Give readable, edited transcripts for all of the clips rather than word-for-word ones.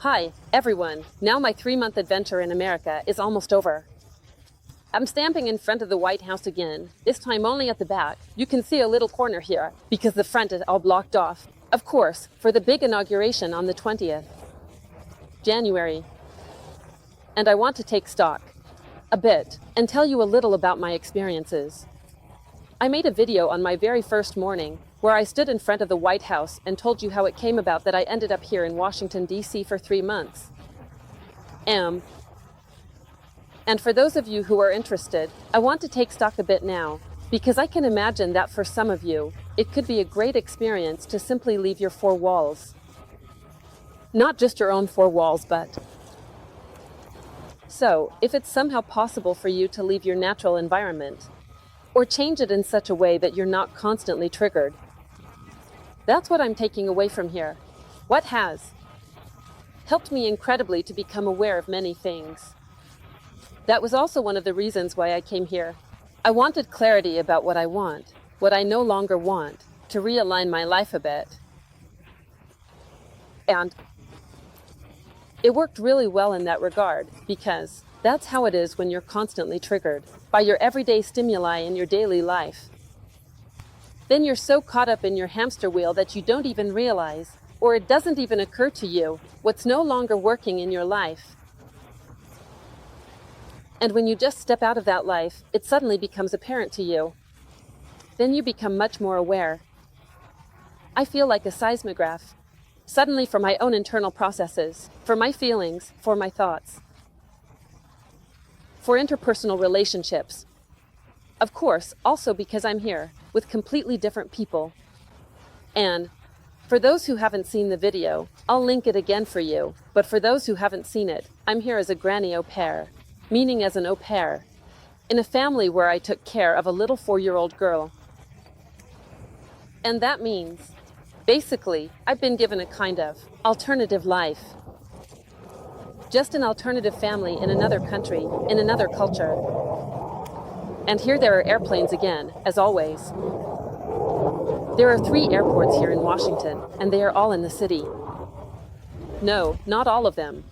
Hi, everyone. Now my 3-month adventure in America is almost over. I'm stamping in front of the White House again, this time only at the back. You can see a little corner here, because the front is all blocked off. Of course, for the big inauguration on the 20th January. And I want to take stock a bit and tell you a little about my experiences. I made a video on my very first morning where I stood in front of the White House and told you how it came about that I ended up here in Washington, D.C. for 3 months. And for those of you who are interested, I want to take stock a bit now, because I can imagine that for some of you, it could be a great experience to simply leave your 4 walls. Not just your own 4 walls, but... So, if it's somehow possible for you to leave your natural environment, or change it in such a way that you're not constantly triggered, that's what I'm taking away from here. What has helped me incredibly to become aware of many things. That was also one of the reasons why I came here. I wanted clarity about what I want, what I no longer want, to realign my life a bit. And it worked really well in that regard, because that's how it is when you're constantly triggered by your everyday stimuli in your daily life. Then you're so caught up in your hamster wheel that you don't even realize, or it doesn't even occur to you, what's no longer working in your life. And when you just step out of that life, it suddenly becomes apparent to you. Then you become much more aware. I feel like a seismograph, suddenly for my own internal processes, for my feelings, for my thoughts, for interpersonal relationships. Of course, also because I'm here with completely different people. And for those who haven't seen the video, I'll link it again for you. But for those who haven't seen it, I'm here as a granny au pair, meaning as an au pair, in a family where I took care of a little 4-year-old girl. And that means, basically, I've been given a kind of alternative life. Just an alternative family in another country, in another culture. And here there are airplanes again, as always. There are 3 airports here in Washington, and they are all in the city. No, not all of them.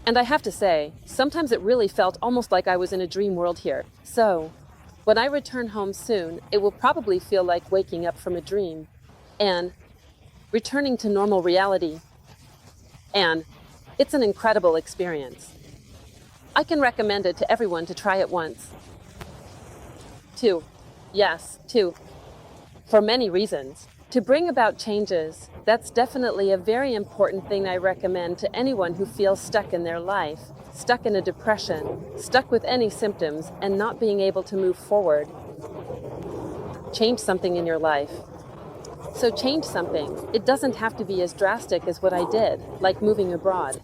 And I have to say, sometimes it really felt almost like I was in a dream world here. So, when I return home soon, it will probably feel like waking up from a dream and returning to normal reality. And it's an incredible experience. I can recommend it to everyone to try it once. 2. Yes, 2. For many reasons. To bring about changes, that's definitely a very important thing I recommend to anyone who feels stuck in their life, stuck in a depression, stuck with any symptoms, and not being able to move forward. Change something in your life. So change something. It doesn't have to be as drastic as what I did, like moving abroad.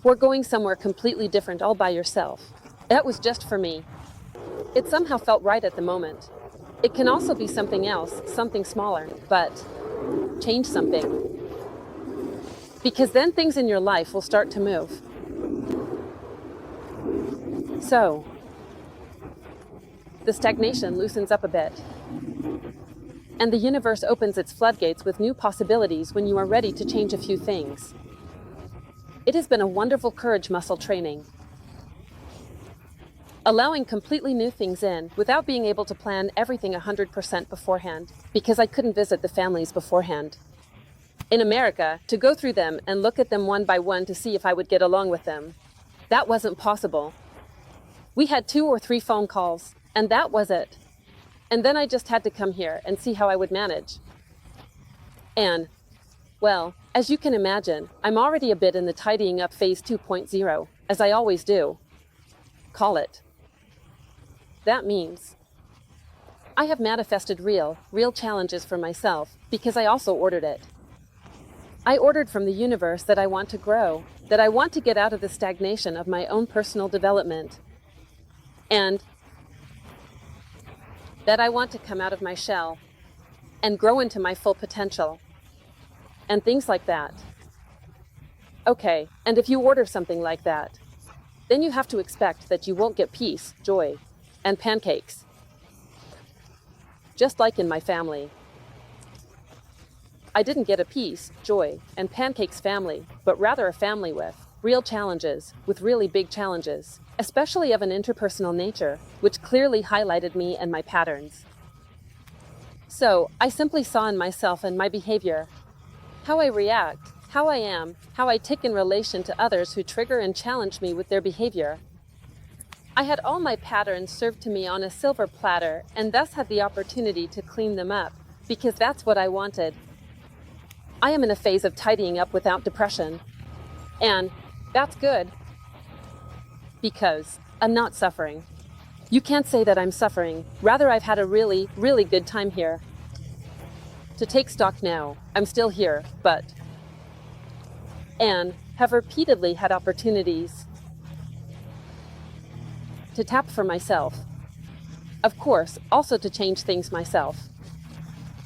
Or going somewhere completely different all by yourself. That was just for me. It somehow felt right at the moment. It can also be something else, something smaller, but change something. Because then things in your life will start to move. So, the stagnation loosens up a bit. And the universe opens its floodgates with new possibilities when you are ready to change a few things. It has been a wonderful courage muscle training. Allowing completely new things in without being able to plan everything 100% beforehand, because I couldn't visit the families beforehand. In America, to go through them and look at them one by one to see if I would get along with them, that wasn't possible. We had 2 or 3 phone calls, and that was it. And then I just had to come here and see how I would manage. And, well, as you can imagine, I'm already a bit in the tidying up phase 2.0, as I always do. Call it. That means I have manifested real challenges for myself, because I also ordered it. I ordered from the universe that I want to grow, that I want to get out of the stagnation of my own personal development, and that I want to come out of my shell and grow into my full potential, and things like that. Okay, and if you order something like that, then you have to expect that you won't get peace, joy, and pancakes. Just like in my family. I didn't get a peace, joy, and pancakes family, but rather a family with real challenges, with really big challenges, especially of an interpersonal nature, which clearly highlighted me and my patterns. So, I simply saw in myself and my behavior how I react, how I am, how I tick in relation to others who trigger and challenge me with their behavior. I had all my patterns served to me on a silver platter and thus had the opportunity to clean them up, because that's what I wanted. I am in a phase of tidying up without depression. And that's good, because I'm not suffering. You can't say that I'm suffering. Rather, I've had a really, really good time here. To take stock now, I'm still here, and have repeatedly had opportunities to tap for myself. Of course, also to change things myself.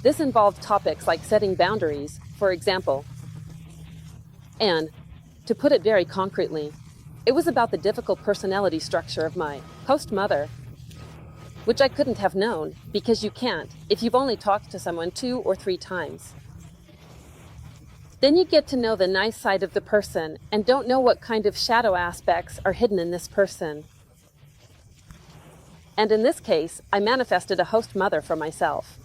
This involved topics like setting boundaries, for example. And, to put it very concretely, it was about the difficult personality structure of my host mother, which I couldn't have known, because you can't if you've only talked to someone 2 or 3 times. Then you get to know the nice side of the person and don't know what kind of shadow aspects are hidden in this person. And in this case, I manifested a host mother for myself,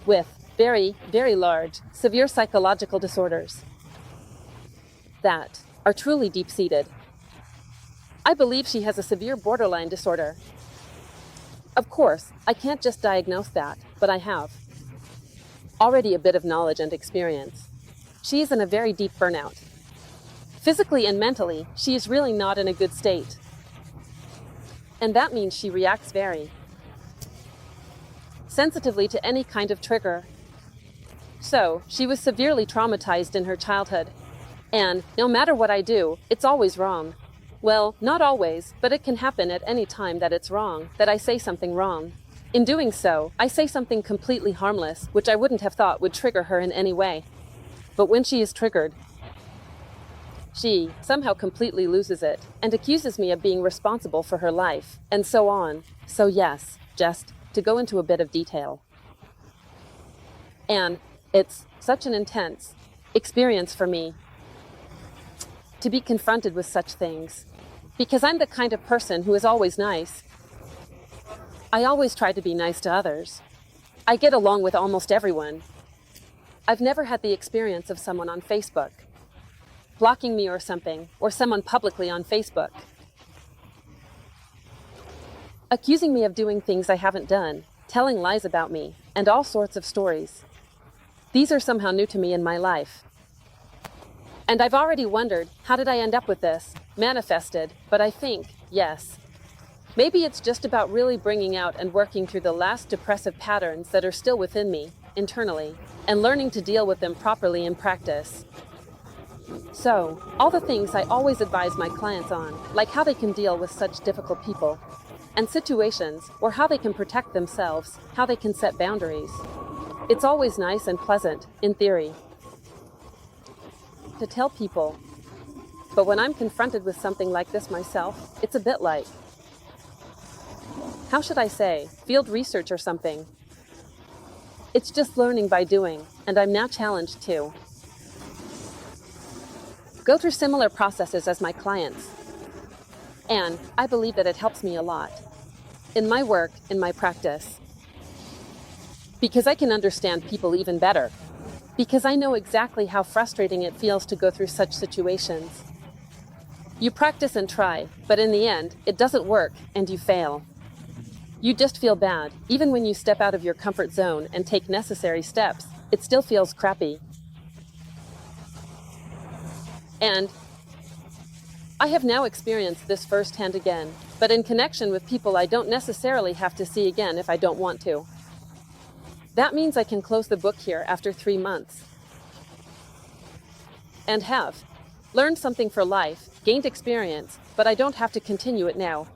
with very, very large, severe psychological disorders that are truly deep-seated. I believe she has a severe borderline disorder. Of course, I can't just diagnose that, but I have already a bit of knowledge and experience. She is in a very deep burnout. Physically and mentally, she is really not in a good state. And that means she reacts very sensitively to any kind of trigger. So, she was severely traumatized in her childhood. And no matter what I do, it's always wrong. Well, not always, but it can happen at any time that it's wrong, that I say something wrong. In doing so, I say something completely harmless, which I wouldn't have thought would trigger her in any way. But when she is triggered, she somehow completely loses it and accuses me of being responsible for her life, and so on. So yes, just to go into a bit of detail. And it's such an intense experience for me to be confronted with such things, because I'm the kind of person who is always nice. I always try to be nice to others. I get along with almost everyone. I've never had the experience of someone on Facebook blocking me or something, or someone publicly on Facebook accusing me of doing things I haven't done, telling lies about me, and all sorts of stories. These are somehow new to me in my life. And I've already wondered, how did I end up with this? Manifested, but I think, yes. Maybe it's just about really bringing out and working through the last depressive patterns that are still within me, internally, and learning to deal with them properly in practice. So, all the things I always advise my clients on, like how they can deal with such difficult people and situations, or how they can protect themselves, how they can set boundaries. It's always nice and pleasant, in theory, to tell people. But when I'm confronted with something like this myself, it's a bit like, how should I say, field research or something. It's just learning by doing, and I'm now challenged to go through similar processes as my clients. And I believe that it helps me a lot in my work, in my practice, because I can understand people even better, because I know exactly how frustrating it feels to go through such situations. You practice and try, but in the end, it doesn't work and you fail. You just feel bad. Even when you step out of your comfort zone and take necessary steps, it still feels crappy. And I have now experienced this firsthand again, but in connection with people I don't necessarily have to see again if I don't want to. That means I can close the book here after 3 months. And have learned something for life, gained experience, but I don't have to continue it now.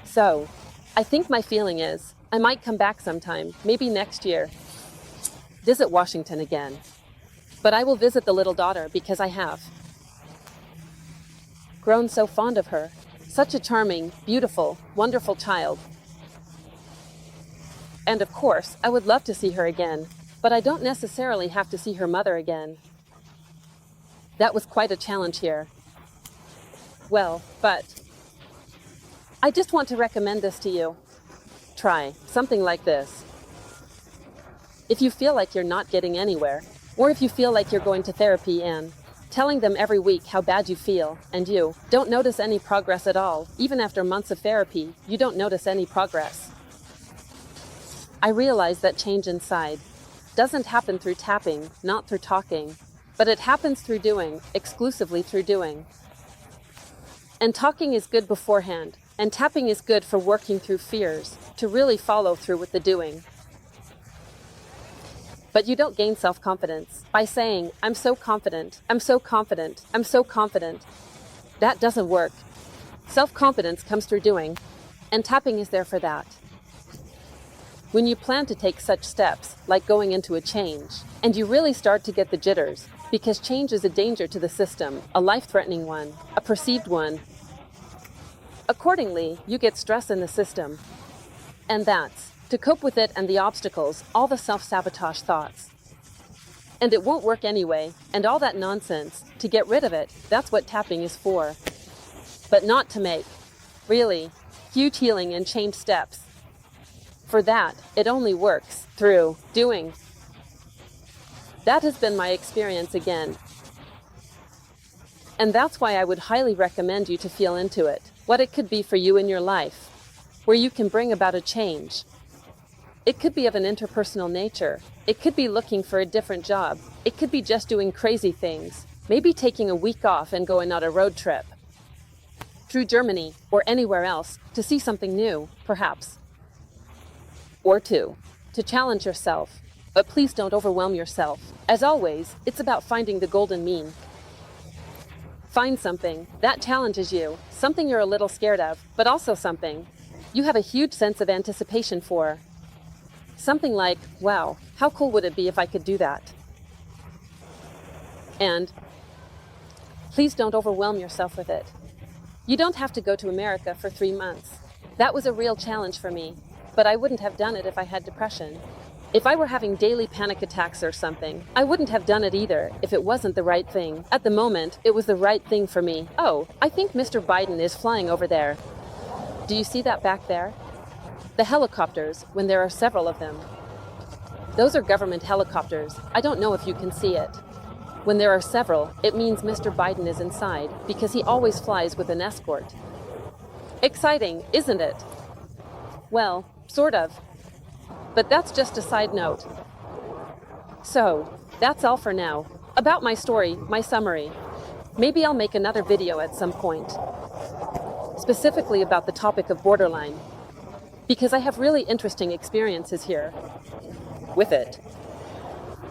So, I think my feeling is, I might come back sometime, maybe next year, visit Washington again. But I will visit the little daughter because I have grown so fond of her. Such a charming, beautiful, wonderful child. And of course, I would love to see her again. but I don't necessarily have to see her mother again. That was quite a challenge here. Well, but I just want to recommend this to you. Try something like this. If you feel like you're not getting anywhere, or if you feel like you're going to therapy and telling them every week how bad you feel, and you don't notice any progress at all, even after months of therapy, you don't notice any progress. I realize that change inside doesn't happen through tapping, not through talking, but it happens through doing, exclusively through doing. And talking is good beforehand, and tapping is good for working through fears, to really follow through with the doing. But you don't gain self-confidence by saying, I'm so confident, I'm so confident, I'm so confident. That doesn't work. Self-confidence comes through doing, and tapping is there for that. When you plan to take such steps, like going into a change, and you really start to get the jitters, because change is a danger to the system, a life-threatening one, a perceived one. Accordingly, you get stress in the system. And that's to cope with it and the obstacles, all the self-sabotage thoughts. And it won't work anyway, and all that nonsense, to get rid of it, that's what tapping is for. But not to make, really, huge healing and change steps. For that, it only works through doing. That has been my experience again. And that's why I would highly recommend you to feel into it, what it could be for you in your life, where you can bring about a change. It could be of an interpersonal nature. It could be looking for a different job. It could be just doing crazy things, maybe taking a week off and going on a road trip through Germany or anywhere else to see something new, perhaps. Or to challenge yourself. But please don't overwhelm yourself. As always, it's about finding the golden mean. Find something that challenges you, something you're a little scared of, but also something you have a huge sense of anticipation for. Something like, wow, how cool would it be if I could do that? And please don't overwhelm yourself with it. You don't have to go to America for 3 months. That was a real challenge for me, but I wouldn't have done it if I had depression. If I were having daily panic attacks or something, I wouldn't have done it either if it wasn't the right thing. At the moment, it was the right thing for me. Oh, I think Mr. Biden is flying over there. Do you see that back there? The helicopters, when there are several of them. Those are government helicopters. I don't know if you can see it. When there are several, it means Mr. Biden is inside, because he always flies with an escort. Exciting, isn't it? Well, sort of. But that's just a side note. So, that's all for now. About my story, my summary. Maybe I'll make another video at some point, specifically about the topic of borderline, because I have really interesting experiences here with it.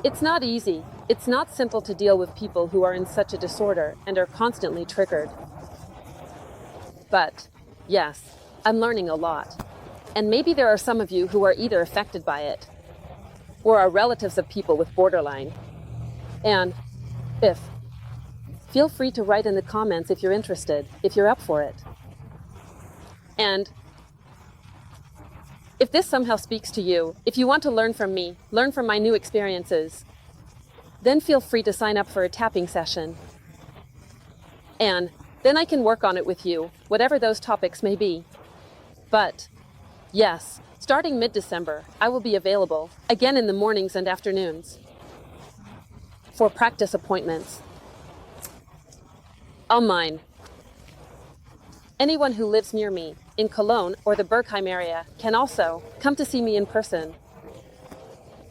It's not easy. It's not simple to deal with people who are in such a disorder and are constantly triggered. But, yes, I'm learning a lot. And maybe there are some of you who are either affected by it or are relatives of people with borderline. And feel free to write in the comments if you're interested, if you're up for it. And if this somehow speaks to you, if you want to learn from me, learn from my new experiences, then feel free to sign up for a tapping session. And then I can work on it with you, whatever those topics may be. But, yes, starting mid-December, I will be available, again in the mornings and afternoons, for practice appointments. All mine. Anyone who lives near me, in Cologne or the Bergheim area, can also come to see me in person.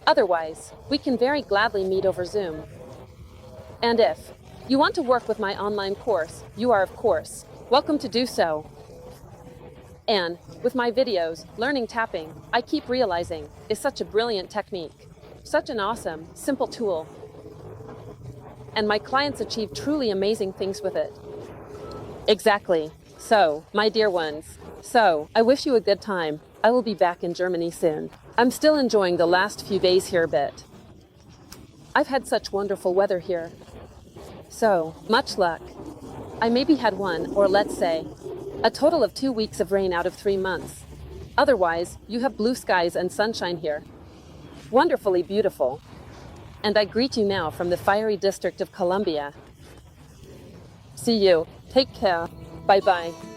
Otherwise, we can very gladly meet over Zoom. And if you want to work with my online course, you are, of course, welcome to do so. And with my videos, learning tapping, I keep realizing, is such a brilliant technique, such an awesome, simple tool. And my clients achieve truly amazing things with it. Exactly. So, my dear ones, I wish you a good time. I will be back in Germany soon. I'm still enjoying the last few days here a bit. I've had such wonderful weather here. So, much luck. I maybe had one, or let's say, a total of 2 weeks of rain out of 3 months. Otherwise, you have blue skies and sunshine here. Wonderfully beautiful. And I greet you now from the fiery district of Columbia. See you. Take care. Bye bye.